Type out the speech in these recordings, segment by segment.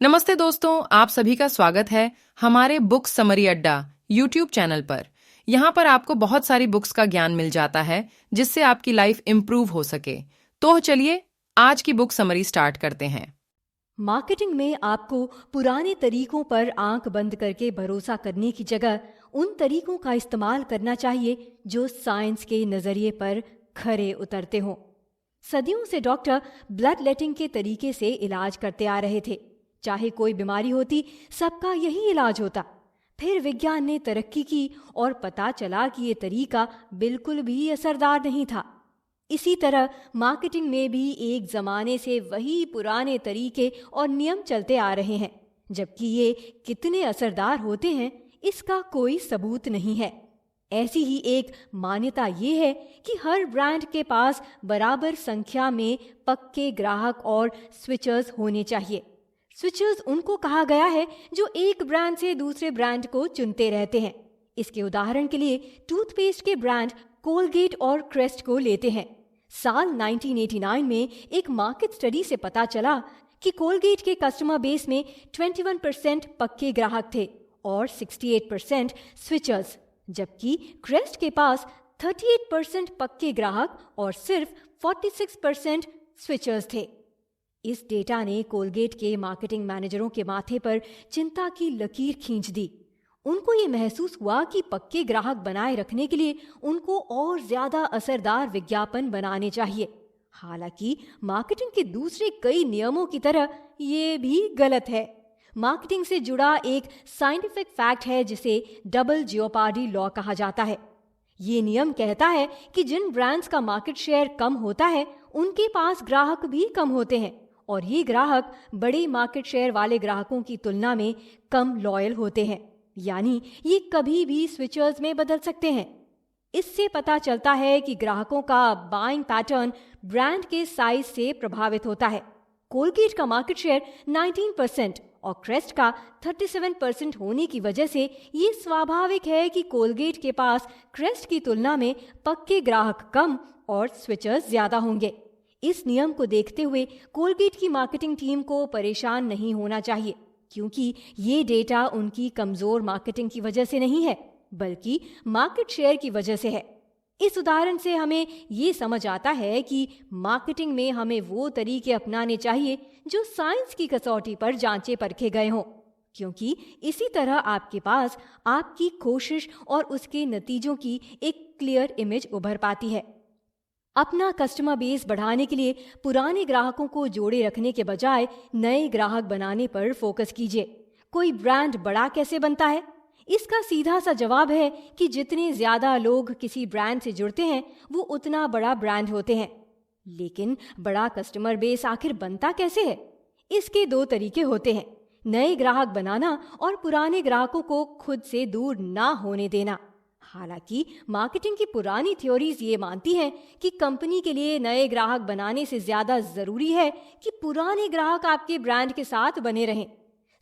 नमस्ते दोस्तों, आप सभी का स्वागत है हमारे बुक समरी अड्डा यूट्यूब चैनल पर। यहाँ पर आपको बहुत सारी बुक्स का ज्ञान मिल जाता है जिससे आपकी लाइफ इम्प्रूव हो सके। तो चलिए आज की बुक समरी स्टार्ट करते हैं। मार्केटिंग में आपको पुराने तरीकों पर आंख बंद करके भरोसा करने की जगह उन तरीकों का इस्तेमाल करना चाहिए जो साइंस के नजरिए पर खरे उतरते हों। सदियों से डॉक्टर ब्लड लेटिंग के तरीके से इलाज करते आ रहे थे। चाहे कोई बीमारी होती, सबका यही इलाज होता। फिर विज्ञान ने तरक्की की और पता चला कि ये तरीका बिल्कुल भी असरदार नहीं था। इसी तरह मार्केटिंग में भी एक जमाने से वही पुराने तरीके और नियम चलते आ रहे हैं, जबकि ये कितने असरदार होते हैं इसका कोई सबूत नहीं है। ऐसी ही एक मान्यता ये है कि हर ब्रांड के पास बराबर संख्या में पक्के ग्राहक और स्विचर्स होने चाहिए। स्विचर्स उनको कहा गया है जो एक ब्रांड से दूसरे ब्रांड को चुनते रहते हैं। इसके उदाहरण के लिए टूथपेस्ट के ब्रांड कोलगेट और क्रेस्ट को लेते हैं। साल 1989 में एक मार्केट स्टडी से पता चला कि कोलगेट के कस्टमर बेस में 21% पक्के ग्राहक थे और 68% स्विचर्स, जबकि क्रेस्ट के पास 38% पक्के ग्राहक और सिर्फ 46% स्विचर्स थे। इस डेटा ने कोलगेट के मार्केटिंग मैनेजरों के माथे पर चिंता की लकीर खींच दी। उनको ये महसूस हुआ कि पक्के ग्राहक बनाए रखने के लिए उनको और ज्यादा असरदार विज्ञापन बनाने चाहिए। हालांकि मार्केटिंग के दूसरे कई नियमों की तरह ये भी गलत है। मार्केटिंग से जुड़ा एक साइंटिफिक फैक्ट है जिसे डबल जियोपार्डी लॉ कहा जाता है। ये नियम कहता है कि जिन ब्रांड्स का मार्केट शेयर कम होता है उनके पास ग्राहक भी कम होते हैं और ये ग्राहक बड़े मार्केट शेयर वाले ग्राहकों की तुलना में कम लॉयल होते हैं, यानी ये कभी भी स्विचर्स में बदल सकते हैं। इससे पता चलता है कि ग्राहकों का बाइंग पैटर्न ब्रांड के साइज से प्रभावित होता है। कोलगेट का मार्केट शेयर 19% और क्रेस्ट का 37% होने की वजह से ये स्वाभाविक है कि कोलगेट के पास क्रेस्ट की तुलना में पक्के ग्राहक कम और स्विचर्स ज्यादा होंगे। इस नियम को देखते हुए कोलगेट की मार्केटिंग टीम को परेशान नहीं होना चाहिए, क्योंकि ये डेटा उनकी कमजोर मार्केटिंग की वजह से नहीं है, बल्कि मार्केट शेयर की वजह से है। इस उदाहरण से हमें ये समझ आता है कि मार्केटिंग में हमें वो तरीके अपनाने चाहिए जो साइंस की कसौटी पर जांचे परखे गए हों, क्योंकि इसी तरह आपके पास आपकी कोशिश और उसके नतीजों की एक क्लियर इमेज उभर पाती है। अपना कस्टमर बेस बढ़ाने के लिए पुराने ग्राहकों को जोड़े रखने के बजाय नए ग्राहक बनाने पर फोकस कीजिए। कोई ब्रांड बड़ा कैसे बनता है? इसका सीधा सा जवाब है कि जितने ज्यादा लोग किसी ब्रांड से जुड़ते हैं वो उतना बड़ा ब्रांड होते हैं। लेकिन बड़ा कस्टमर बेस आखिर बनता कैसे है? इसके दो तरीके होते हैं, नए ग्राहक बनाना और पुराने ग्राहकों को खुद से दूर ना होने देना। हालांकि मार्केटिंग की पुरानी थ्योरीज ये मानती हैं कि कंपनी के लिए नए ग्राहक बनाने से ज्यादा जरूरी है कि पुराने ग्राहक आपके ब्रांड के साथ बने रहें।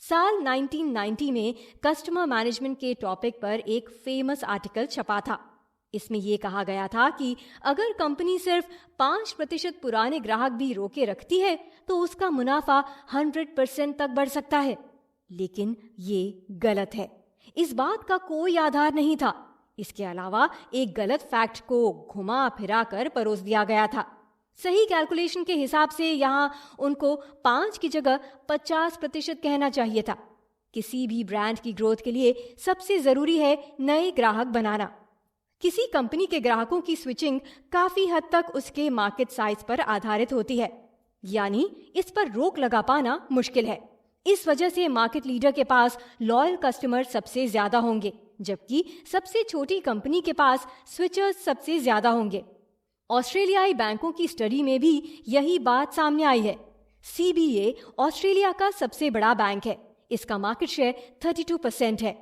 साल 1990 में कस्टमर मैनेजमेंट के टॉपिक पर एक फेमस आर्टिकल छपा था। इसमें यह कहा गया था कि अगर कंपनी सिर्फ 5% पुराने ग्राहक भी रोके रखती है तो उसका मुनाफा 100% तक बढ़ सकता है। लेकिन ये गलत है। इस बात का कोई आधार नहीं था। इसके अलावा एक गलत फैक्ट को घुमा फिरा कर परोस दिया गया था। सही कैलकुलेशन के हिसाब से यहाँ उनको 5 की जगह 50% कहना चाहिए था। किसी भी ब्रांड की ग्रोथ के लिए सबसे जरूरी है नए ग्राहक बनाना। किसी कंपनी के ग्राहकों की स्विचिंग काफी हद तक उसके मार्केट साइज पर आधारित होती है, यानी इस पर रोक लगा पाना मुश्किल है। इस वजह से मार्केट लीडर के पास लॉयल कस्टमर सबसे ज्यादा होंगे, जबकि सबसे छोटी कंपनी के पास स्विचर्स सबसे ज्यादा होंगे। ऑस्ट्रेलियाई बैंकों की स्टडी में भी यही बात सामने आई है। CBA ऑस्ट्रेलिया का सबसे बड़ा बैंक है। इसका मार्केट शेयर 32% है।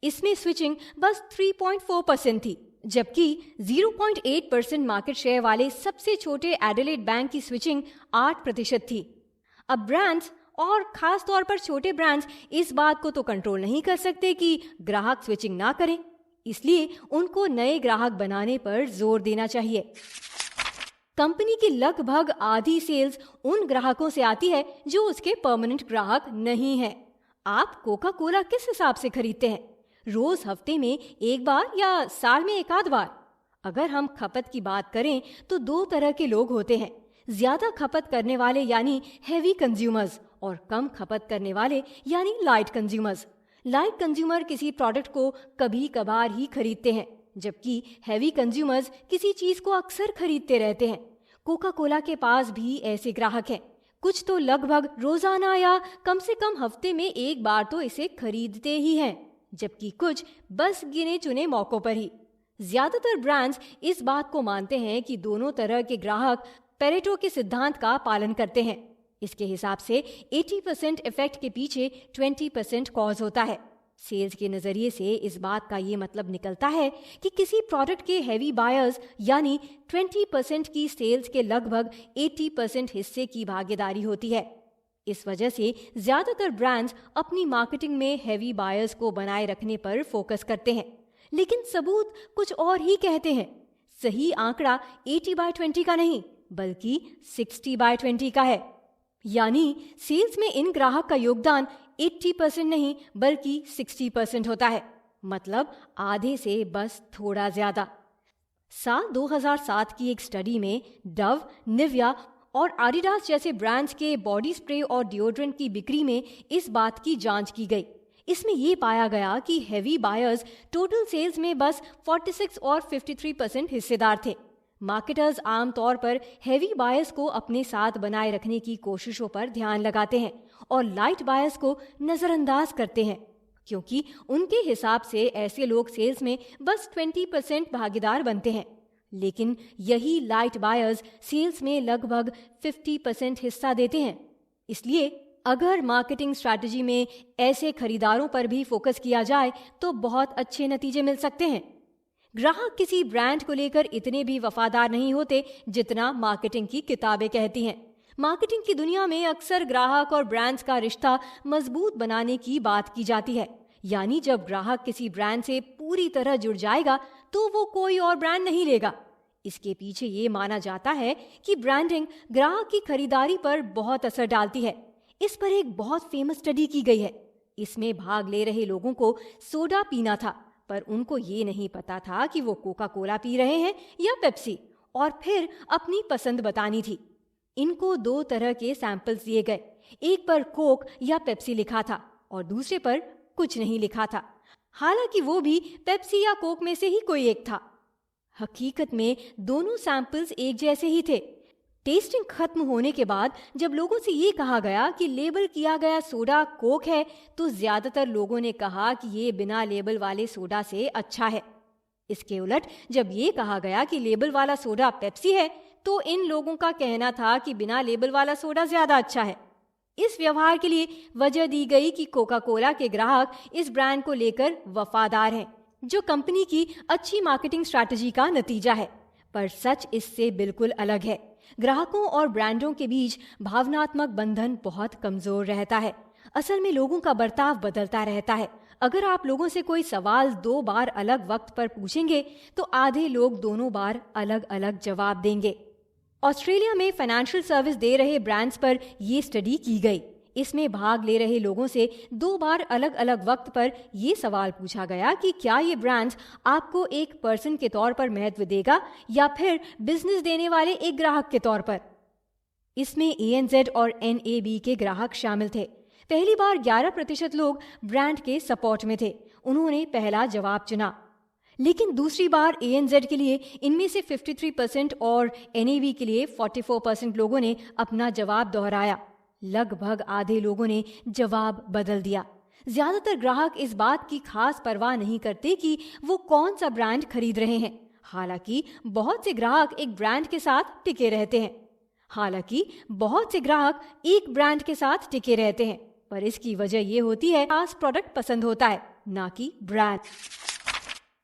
इसमें स्विचिंग बस 3.4% थी, जबकि 0.8% मार्केट शेयर वाले सबसे छोटे एडिलेड बैंक की स्विचिंग 8% थी। अब ब्रांड्स और खास तौर पर छोटे ब्रांड्स इस बात को तो कंट्रोल नहीं कर सकते कि ग्राहक स्विचिंग ना करें, इसलिए उनको नए ग्राहक बनाने पर जोर देना चाहिए। कंपनी की लगभग आधी सेल्स उन ग्राहकों से आती है जो उसके परमानेंट ग्राहक नहीं हैं। आप कोका कोला किस हिसाब से खरीदते हैं? रोज, हफ्ते में एक बार या साल में एक आध बार? अगर हम खपत की बात करें तो दो तरह के लोग होते हैं, ज्यादा खपत करने वाले यानी हेवी कंज्यूमर्स और कम खपत करने वाले यानी लाइट कंज्यूमर्स। लाइट कंज्यूमर किसी प्रोडक्ट को कभी कभार ही खरीदते हैं, जबकि हैवी कंज्यूमर्स किसी चीज को अक्सर खरीदते रहते हैं। कोका कोला के पास भी ऐसे ग्राहक हैं। कुछ तो लगभग रोजाना या कम से कम हफ्ते में एक बार तो इसे खरीदते ही हैं, जबकि कुछ बस गिने चुने मौकों पर ही। ज्यादातर ब्रांड्स इस बात को मानते हैं कि दोनों तरह के ग्राहक पेरेटो के सिद्धांत का पालन करते हैं। इसके हिसाब से 80% इफेक्ट के पीछे 20% कॉज होता है। सेल्स के नजरिए से इस बात का ये मतलब निकलता है कि किसी प्रोडक्ट के हैवी बायर्स यानी 20% की सेल्स के लगभग 80% हिस्से की भागीदारी होती है। इस वजह से ज्यादातर ब्रांड्स अपनी मार्केटिंग में हैवी बायर्स को बनाए रखने पर फोकस करते हैं, लेकिन सबूत कुछ और ही कहते हैं। सही आंकड़ा 80/20 का नहीं बल्कि 60/20 का है, यानी सेल्स में इन ग्राहक का योगदान 80% नहीं बल्कि 60% होता है, मतलब आधे से बस थोड़ा ज्यादा। साल 2007 की एक स्टडी में डव, निविया और एडिडास जैसे ब्रांड्स के बॉडी स्प्रे और डिओड्रेंट की बिक्री में इस बात की जांच की गई। इसमें ये पाया गया कि हैवी बायर्स टोटल सेल्स में बस 46 और 53% हिस्सेदार थे। मार्केटर्स आमतौर पर हैवी बायर्स को अपने साथ बनाए रखने की कोशिशों पर ध्यान लगाते हैं और लाइट बायर्स को नजरअंदाज करते हैं, क्योंकि उनके हिसाब से ऐसे लोग सेल्स में बस 20% भागीदार बनते हैं। लेकिन यही लाइट बायर्स सेल्स में लगभग 50% हिस्सा देते हैं। इसलिए अगर मार्केटिंग स्ट्रैटेजी में ऐसे खरीदारों पर भी फोकस किया जाए तो बहुत अच्छे नतीजे मिल सकते हैं। ग्राहक किसी ब्रांड को लेकर इतने भी वफादार नहीं होते जितना मार्केटिंग की किताबें कहती हैं। मार्केटिंग की दुनिया में अक्सर ग्राहक और ब्रांड्स का रिश्ता मजबूत बनाने की बात की जाती है, यानी जब ग्राहक किसी ब्रांड से पूरी तरह जुड़ जाएगा तो वो कोई और ब्रांड नहीं लेगा। इसके पीछे ये माना जाता है कि ब्रांडिंग ग्राहक की खरीदारी पर बहुत असर डालती है। इस पर एक बहुत फेमस स्टडी की गई है। इसमें भाग ले रहे लोगों को सोडा पीना था, पर उनको ये नहीं पता था कि वो कोका कोला पी रहे हैं या पेप्सी, और फिर अपनी पसंद बतानी थी। इनको दो तरह के सैंपल्स दिए गए, एक पर कोक या पेप्सी लिखा था और दूसरे पर कुछ नहीं लिखा था, हालांकि वो भी पेप्सी या कोक में से ही कोई एक था। हकीकत में दोनों सैंपल्स एक जैसे ही थे। टेस्टिंग खत्म होने के बाद जब लोगों से ये कहा गया कि लेबल किया गया सोडा कोक है, तो ज्यादातर लोगों ने कहा कि ये बिना लेबल वाले सोडा से अच्छा है। इसके उलट जब ये कहा गया कि लेबल वाला सोडा पेप्सी है, तो इन लोगों का कहना था कि बिना लेबल वाला सोडा ज्यादा अच्छा है। इस व्यवहार के लिए वजह दी गई कि कोका कोला के ग्राहक इस ब्रांड को लेकर वफादार हैं, जो कंपनी की अच्छी मार्केटिंग स्ट्रैटेजी का नतीजा है। पर सच इससे बिल्कुल अलग है। ग्राहकों और ब्रांडों के बीच भावनात्मक बंधन बहुत कमजोर रहता है। असल में लोगों का बर्ताव बदलता रहता है। अगर आप लोगों से कोई सवाल 2 बार अलग वक्त पर पूछेंगे तो आधे लोग दोनों बार अलग अलग जवाब देंगे। ऑस्ट्रेलिया में फाइनेंशियल सर्विस दे रहे ब्रांड्स पर ये स्टडी की गई। इसमें भाग ले रहे लोगों से 2 बार अलग अलग वक्त पर ये सवाल पूछा गया कि क्या ये ब्रांड्स आपको एक पर्सन के तौर पर महत्व देगा या फिर बिजनेस देने वाले एक ग्राहक के तौर पर। इसमें ANZ और NAB के ग्राहक शामिल थे। पहली बार 11% लोग ब्रांड के सपोर्ट में थे, उन्होंने पहला जवाब चुना। लेकिन दूसरी बार ANZ के लिए इनमें से 53% और NAB के लिए 44% लोगों ने अपना जवाब दोहराया। लगभग आधे लोगों ने जवाब बदल दिया। ज्यादातर ग्राहक इस बात की खास परवाह नहीं करते कि वो कौन सा ब्रांड खरीद रहे हैं। हालांकि बहुत से ग्राहक एक ब्रांड के साथ टिके रहते हैं, पर इसकी वजह ये होती है खास प्रोडक्ट पसंद होता है, ना कि ब्रांड।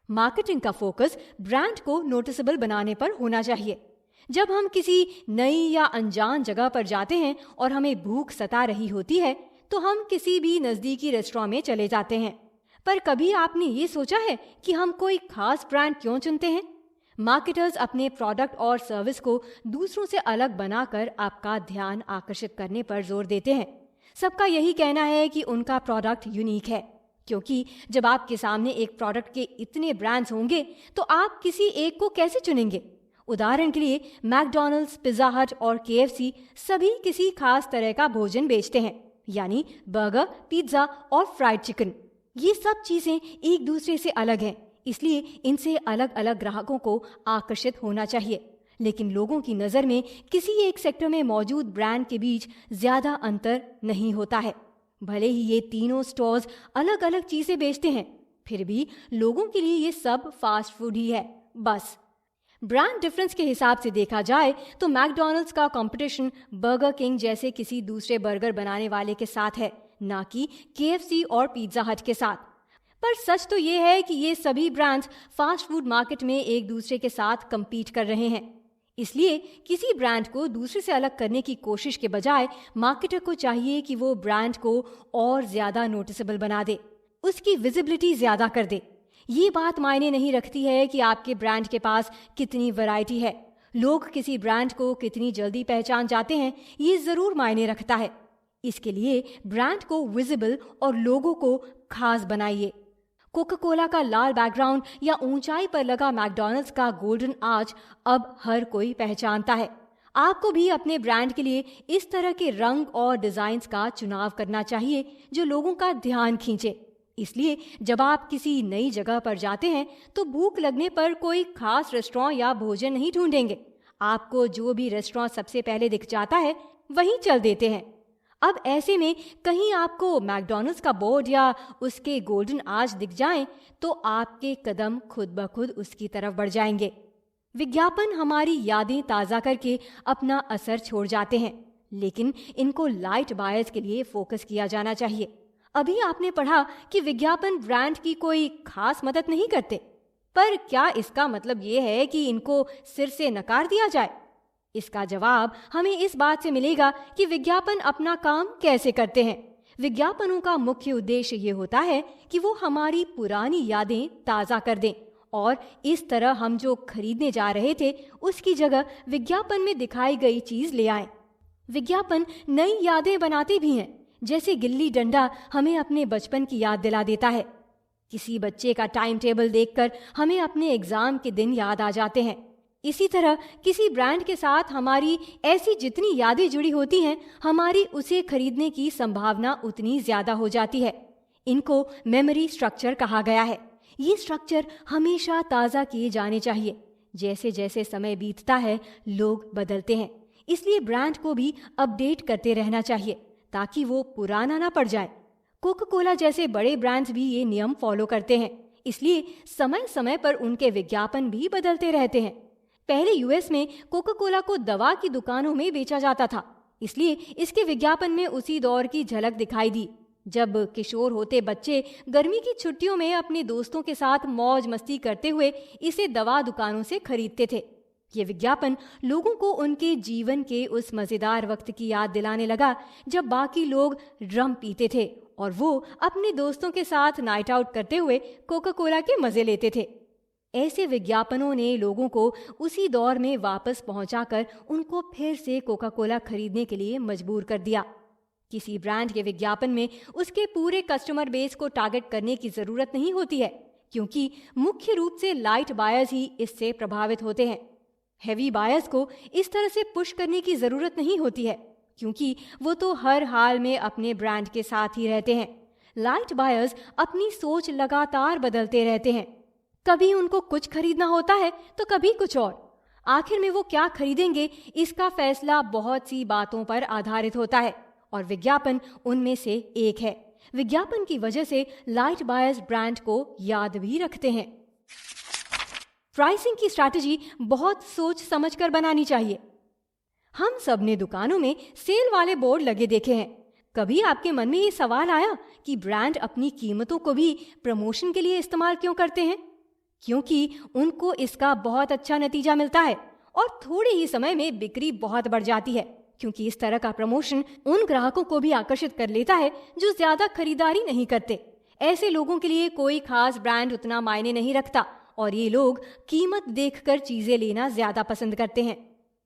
मार्केटिंग का फोकस ब्रांड को नोटिसेबल बनाने पर होना चाहिए। जब हम किसी नई या अनजान जगह पर जाते हैं और हमें भूख सता रही होती है, तो हम किसी भी नजदीकी रेस्टोरेंट में चले जाते हैं। पर कभी आपने ये सोचा है कि हम कोई खास ब्रांड क्यों चुनते हैं? मार्केटर्स अपने प्रोडक्ट और सर्विस को दूसरों से अलग बनाकर आपका ध्यान आकर्षित करने पर जोर देते हैं। सबका यही कहना है कि उनका प्रोडक्ट यूनिक है, क्योंकि जब आपके सामने एक प्रोडक्ट के इतने ब्रांड्स होंगे तो आप किसी एक को कैसे चुनेंगे। उदाहरण के लिए मैकडॉनल्ड्स, पिज्जा हट और केएफसी सभी किसी खास तरह का भोजन बेचते हैं, यानी बर्गर, पिज्जा और फ्राइड चिकन। ये सब चीजें एक दूसरे से अलग हैं, इसलिए इनसे अलग अलग ग्राहकों को आकर्षित होना चाहिए। लेकिन लोगों की नजर में किसी एक सेक्टर में मौजूद ब्रांड के बीच ज्यादा अंतर नहीं होता है। भले ही ये तीनों स्टोर्स अलग अलग चीजें बेचते हैं, फिर भी लोगों के लिए ये सब फास्ट फूड ही है बस। ब्रांड डिफरेंस के हिसाब से देखा जाए तो मैकडॉनल्ड्स का कंपटीशन बर्गर किंग जैसे किसी दूसरे बर्गर बनाने वाले के साथ है, ना कि केएफसी और पिज्जा हट के साथ। पर सच तो ये है कि ये सभी ब्रांड्स फास्ट फूड मार्केट में एक दूसरे के साथ compete कर रहे हैं। इसलिए किसी ब्रांड को दूसरे से अलग करने की कोशिश के बजाय मार्केटर को चाहिए कि वो ब्रांड को और ज्यादा नोटिसेबल बना दे, उसकी विजिबिलिटी ज्यादा कर दे। ये बात मायने नहीं रखती है कि आपके ब्रांड के पास कितनी वैरायटी है। लोग किसी ब्रांड को कितनी जल्दी पहचान जाते हैं, ये जरूर मायने रखता है। इसके लिए ब्रांड को विजिबल और लोगों को खास बनाइए। कोका कोला का लाल बैकग्राउंड या ऊंचाई पर लगा मैकडॉनल्ड्स का गोल्डन आर्च अब हर कोई पहचानता है। आपको भी अपने ब्रांड के लिए इस तरह के रंग और डिजाइन्स का चुनाव करना चाहिए जो लोगों का ध्यान खींचे। इसलिए जब आप किसी नई जगह पर जाते हैं तो भूख लगने पर कोई खास रेस्टोरेंट या भोजन नहीं ढूंढेंगे। आपको जो भी रेस्टोरेंट सबसे पहले दिख जाता है वहीं चल देते हैं। अब ऐसे में कहीं आपको मैकडॉनल्ड्स का बोर्ड या उसके गोल्डन आर्च दिख जाएं तो आपके कदम खुद ब खुद उसकी तरफ बढ़ जाएंगे। विज्ञापन हमारी यादें ताज़ा करके अपना असर छोड़ जाते हैं, लेकिन इनको लाइट बायर्स के लिए फोकस किया जाना चाहिए। अभी आपने पढ़ा कि विज्ञापन ब्रांड की कोई खास मदद नहीं करते, पर क्या इसका मतलब ये है कि इनको सिर से नकार दिया जाए? इसका जवाब हमें इस बात से मिलेगा कि विज्ञापन अपना काम कैसे करते हैं। विज्ञापनों का मुख्य उद्देश्य ये होता है कि वो हमारी पुरानी यादें ताज़ा कर दें और इस तरह हम जो खरीदने जा रहे थे उसकी जगह विज्ञापन में दिखाई गई चीज ले आए। विज्ञापन नई यादें बनाते भी हैं, जैसे गिल्ली डंडा हमें अपने बचपन की याद दिला देता है। किसी बच्चे का टाइम टेबल देखकर हमें अपने एग्जाम के दिन याद आ जाते हैं। इसी तरह किसी ब्रांड के साथ हमारी ऐसी जितनी यादें जुड़ी होती हैं, हमारी उसे खरीदने की संभावना उतनी ज्यादा हो जाती है। इनको मेमोरी स्ट्रक्चर कहा गया है। ये स्ट्रक्चर हमेशा ताज़ा किए जाने चाहिए। जैसे जैसे समय बीतता है लोग बदलते हैं, इसलिए ब्रांड को भी अपडेट करते रहना चाहिए ताकि वो पुराना ना पड़ जाए। कोका कोला जैसे बड़े ब्रांड्स भी ये नियम फॉलो करते हैं, इसलिए समय समय पर उनके विज्ञापन भी बदलते रहते हैं। पहले यूएस में कोका कोला को दवा की दुकानों में बेचा जाता था, इसलिए इसके विज्ञापन में उसी दौर की झलक दिखाई दी, जब किशोर होते बच्चे गर्मी की छुट्टियों में अपने दोस्तों के साथ मौज मस्ती करते हुए इसे दवा दुकानों से खरीदते थे। ये विज्ञापन लोगों को उनके जीवन के उस मजेदार वक्त की याद दिलाने लगा जब बाकी लोग रम पीते थे और वो अपने दोस्तों के साथ नाइट आउट करते हुए कोका कोला के मजे लेते थे। ऐसे विज्ञापनों ने लोगों को उसी दौर में वापस पहुंचाकर उनको फिर से कोका कोला खरीदने के लिए मजबूर कर दिया। किसी ब्रांड के विज्ञापन में उसके पूरे कस्टमर बेस को टारगेट करने की जरूरत नहीं होती है, क्योंकि मुख्य रूप से लाइट बायर्स ही इससे प्रभावित होते हैं। हैवी बायर्स को इस तरह से पुश करने की जरूरत नहीं होती है, क्योंकि वो तो हर हाल में अपने ब्रांड के साथ ही रहते हैं। लाइट बायर्स अपनी सोच लगातार बदलते रहते हैं। कभी उनको कुछ खरीदना होता है तो कभी कुछ और। आखिर में वो क्या खरीदेंगे इसका फैसला बहुत सी बातों पर आधारित होता है और विज्ञापन उनमें से एक है। विज्ञापन की वजह से लाइट बायर्स ब्रांड को याद भी रखते हैं। प्राइसिंग की स्ट्रैटेजी बहुत सोच समझकर बनानी चाहिए। हम सब ने दुकानों में सेल वाले बोर्ड लगे देखे हैं। कभी आपके मन में ये सवाल आया कि ब्रांड अपनी कीमतों को भी प्रमोशन के लिए इस्तेमाल क्यों करते हैं? क्योंकि उनको इसका बहुत अच्छा नतीजा मिलता है और थोड़े ही समय में बिक्री बहुत बढ़ जाती है, क्योंकि इस तरह का प्रमोशन उन ग्राहकों को भी आकर्षित कर लेता है जो ज्यादा खरीदारी नहीं करते। ऐसे लोगों के लिए कोई खास ब्रांड उतना मायने नहीं रखता और ये लोग कीमत देखकर चीजें लेना ज्यादा पसंद करते हैं।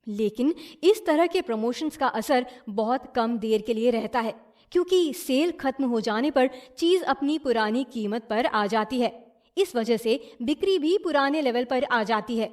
लेकिन इस तरह के प्रमोशंस का असर बहुत कम देर के लिए रहता है, क्योंकि सेल खत्म हो जाने पर चीज अपनी पुरानी कीमत पर आ जाती है। इस वजह से बिक्री भी पुराने लेवल पर आ जाती है।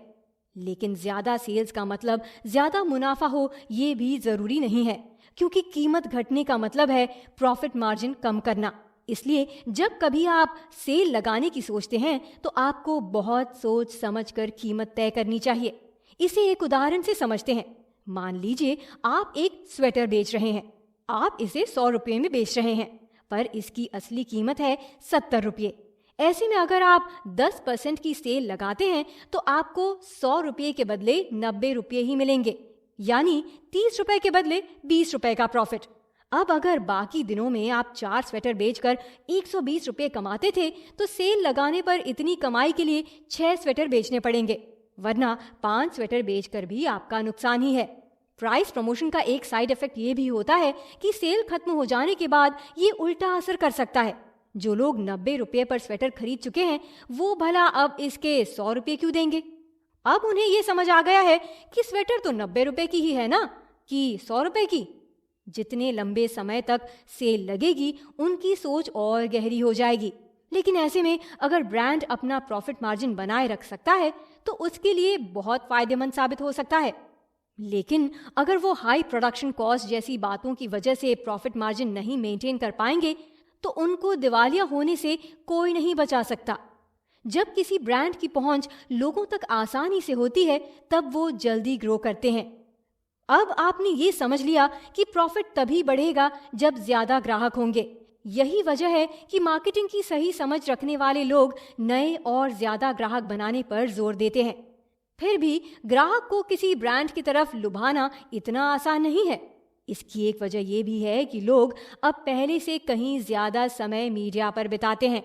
लेकिन ज्यादा सेल्स का मतलब ज्यादा मुनाफा हो, ये भी जरूरी नहीं है, क्योंकि कीमत घटने का मतलब है प्रॉफिट मार्जिन कम करना। इसलिए जब कभी आप सेल लगाने की सोचते हैं तो आपको बहुत सोच समझकर कीमत तय करनी चाहिए। इसे एक उदाहरण से समझते हैं। मान लीजिए आप एक स्वेटर बेच रहे हैं। आप इसे 100 रुपये में बेच रहे हैं, पर इसकी असली कीमत है 70 रुपये। ऐसे में अगर आप 10% की सेल लगाते हैं तो आपको 100 रुपये के बदले 90 रुपये ही मिलेंगे, यानी 30 रुपए के बदले 20 रुपए का प्रॉफिट। अब अगर बाकी दिनों में आप 4 स्वेटर बेचकर 120 रुपये कमाते थे तो सेल लगाने पर इतनी कमाई के लिए 6 स्वेटर बेचने पड़ेंगे, वरना 5 स्वेटर बेचकर भी आपका नुकसान ही है। प्राइस प्रमोशन का एक साइड इफेक्ट ये भी होता है कि सेल खत्म हो जाने के बाद ये उल्टा असर कर सकता है। जो लोग 90 रुपये पर स्वेटर खरीद चुके हैं वो भला अब इसके 100 रुपये क्यों देंगे? अब उन्हें ये समझ आ गया है कि स्वेटर तो 90 रुपये की ही है ना, कि 100 रुपये की। जितने लंबे समय तक सेल लगेगी उनकी सोच और गहरी हो जाएगी। लेकिन ऐसे में अगर ब्रांड अपना प्रॉफिट मार्जिन बनाए रख सकता है तो उसके लिए बहुत फायदेमंद साबित हो सकता है। लेकिन अगर वो हाई प्रोडक्शन कॉस्ट जैसी बातों की वजह से प्रॉफिट मार्जिन नहीं मेंटेन कर पाएंगे तो उनको दिवालिया होने से कोई नहीं बचा सकता। जब किसी ब्रांड की पहुंच लोगों तक आसानी से होती है तब वो जल्दी ग्रो करते हैं। अब आपने ये समझ लिया कि प्रॉफिट तभी बढ़ेगा जब ज्यादा ग्राहक होंगे। यही वजह है कि मार्केटिंग की सही समझ रखने वाले लोग नए और ज्यादा ग्राहक बनाने पर जोर देते हैं। फिर भी ग्राहक को किसी ब्रांड की तरफ लुभाना इतना आसान नहीं है। इसकी एक वजह यह भी है कि लोग अब पहले से कहीं ज्यादा समय मीडिया पर बिताते हैं।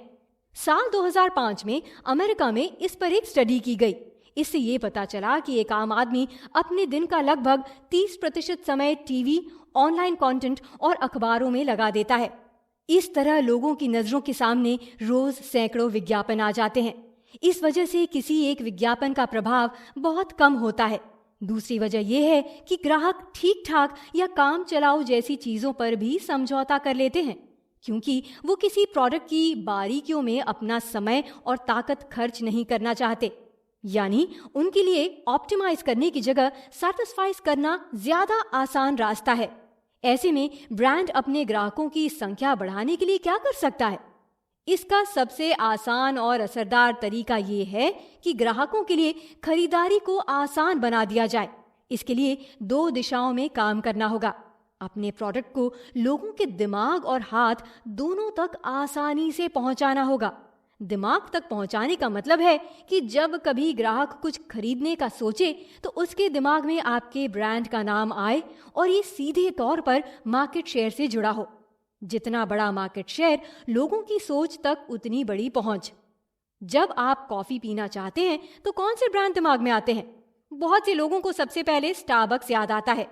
साल 2005 में अमेरिका में इस पर एक स्टडी की गई। इससे ये पता चला कि एक आम आदमी अपने दिन का लगभग 30% समय टीवी, ऑनलाइन कंटेंट और अखबारों में लगा देता है। इस तरह लोगों की नजरों के सामने रोज सैकड़ों विज्ञापन आ जाते हैं। इस वजह से किसी एक विज्ञापन का प्रभाव बहुत कम होता है। दूसरी वजह यह है कि ग्राहक ठीक ठाक या काम चलाओ जैसी चीजों पर भी समझौता कर लेते हैं, क्योंकि वो किसी प्रोडक्ट की बारीकियों में अपना समय और ताकत खर्च नहीं करना चाहते। यानी उनके लिए ऑप्टिमाइज करने की जगह सैटिस्फाइज करना ज्यादा आसान रास्ता है। ऐसे में ब्रांड अपने ग्राहकों की संख्या बढ़ाने के लिए क्या कर सकता है? इसका सबसे आसान और असरदार तरीका ये है कि ग्राहकों के लिए खरीदारी को आसान बना दिया जाए। इसके लिए 2 दिशाओं में काम करना होगा। अपने प्रोडक्ट को लोगों के दिमाग और हाथ दोनों तक आसानी से पहुंचाना होगा। दिमाग तक पहुंचाने का मतलब है कि जब कभी ग्राहक कुछ खरीदने का सोचे तो उसके दिमाग में आपके ब्रांड का नाम आए और ये सीधे तौर पर मार्केट शेयर से जुड़ा हो। जितना बड़ा मार्केट शेयर, लोगों की सोच तक उतनी बड़ी पहुंच। जब आप कॉफी पीना चाहते हैं तो कौन से ब्रांड दिमाग में आते हैं? बहुत से लोगों को सबसे पहले स्टारबक्स याद आता है।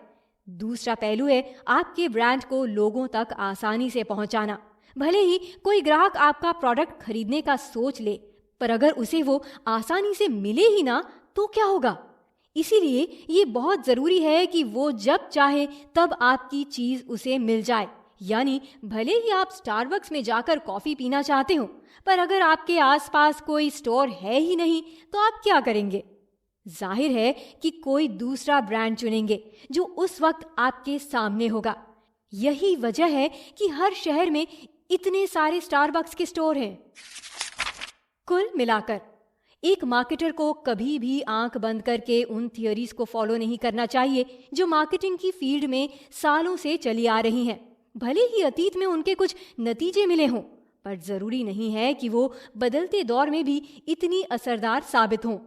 दूसरा पहलू है आपके ब्रांड को लोगों तक आसानी से पहुंचाना। भले ही कोई ग्राहक आपका प्रोडक्ट खरीदने का सोच ले, पर अगर उसे वो आसानी से मिले ही ना तो क्या होगा? इसीलिए ये बहुत जरूरी है कि वो जब चाहे तब आपकी चीज उसे मिल जाए। यानी भले ही आप स्टारबक्स में जाकर कॉफी पीना चाहते हो, पर अगर आपके आसपास कोई स्टोर है ही नहीं तो आप क्या करेंगे? जाहिर है कि कोई दूसरा ब्रांड चुनेंगे जो उस वक्त आपके सामने होगा। यही वजह है कि हर शहर में इतने सारे स्टारबक्स के स्टोर हैं। कुल मिलाकर एक मार्केटर को कभी भी आंख बंद करके उन थियरीज को फॉलो नहीं करना चाहिए जो मार्केटिंग की फील्ड में सालों से चली आ रही हैं। भले ही अतीत में उनके कुछ नतीजे मिले हों, पर जरूरी नहीं है कि वो बदलते दौर में भी इतनी असरदार साबित हों।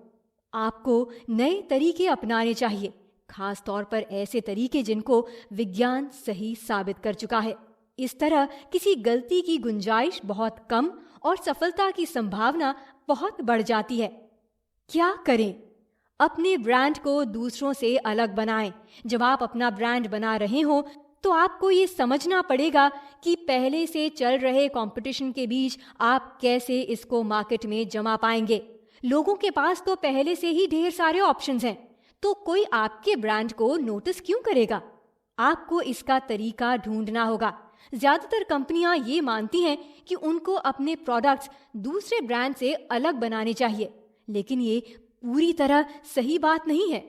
आपको नए तरीके अपनाने चाहिए, खास तौर पर ऐसे तरीके जिनको विज्ञान सही साबित कर चुका है। इस तरह किसी गलती की गुंजाइश बहुत कम और सफलता की संभावना बहुत बढ़ जाती है। क्या करें? अपने ब्रांड को दूसरों से अलग बनाएं। जब आप अपना ब्रांड बना रहे हो तो आपको ये समझना पड़ेगा कि पहले से चल रहे कंपटीशन के बीच आप कैसे इसको मार्केट में जमा पाएंगे। लोगों के पास तो पहले से ही ढेर सारे ऑप्शंस हैं, तो कोई आपके ब्रांड को नोटिस क्यों करेगा? आपको इसका तरीका ढूंढना होगा। ज्यादातर कंपनियां ये मानती हैं कि उनको अपने प्रोडक्ट्स दूसरे ब्रांड से अलग बनाने चाहिए, लेकिन ये पूरी तरह सही बात नहीं है।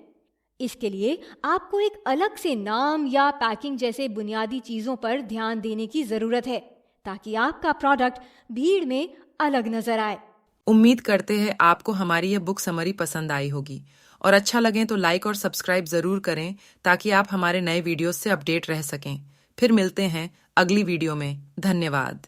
इसके लिए आपको एक अलग से नाम या पैकिंग जैसे बुनियादी चीजों पर ध्यान देने की जरूरत है, ताकि आपका प्रोडक्ट भीड़ में अलग नजर आए। उम्मीद करते हैं आपको हमारी यह बुक समरी पसंद आई होगी, और अच्छा लगे तो लाइक और सब्सक्राइब जरूर करें ताकि आप हमारे नए वीडियोस से अपडेट रह सकें। फिर मिलते हैं अगली वीडियो में। धन्यवाद।